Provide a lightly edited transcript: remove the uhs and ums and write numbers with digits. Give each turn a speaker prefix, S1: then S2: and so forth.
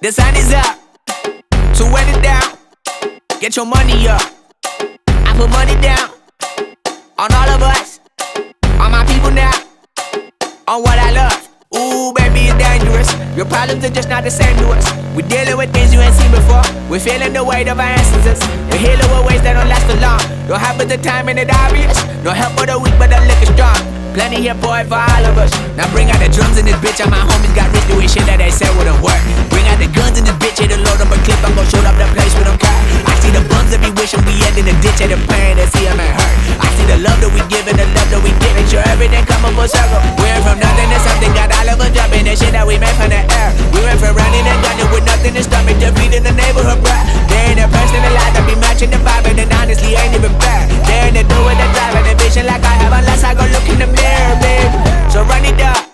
S1: The sun is up, so wet it down. Get your money up. I put money down on all of us, on my people now, on what I love. Ooh, baby, it's dangerous. Your problems are just not the same to us. We're dealing with things you ain't seen before. We're feeling the weight of our ancestors. We're healing with ways that don't last too long. Don't have but the time and it obvious. No help for the weak, but the liquor strong. Plenty here, boy, for all of us. Now bring out the drums in this bitch. And my homies got rich doing shit that they said wouldn't work. Bring out the guns in this bitch. Hit a load up a clip. I'm gon' shoot up the place with them cut. I see the bums that be wishing we end in the ditch. And the pain that see them ain't hurt. I see the love that we give and the love that we give. Make sure everything come up full circle. We're from nothing to something. Got all of us jumping. The shit that we made from the air. We went from running and gunning with nothing to stomach. Just feeding the neighborhood bruh. They ain't a person alive that be matching the vibe. And honestly ain't even bad. They ain't the do with the drive and the vision like I have. Unless I go look in the mirror, babe. So run it up.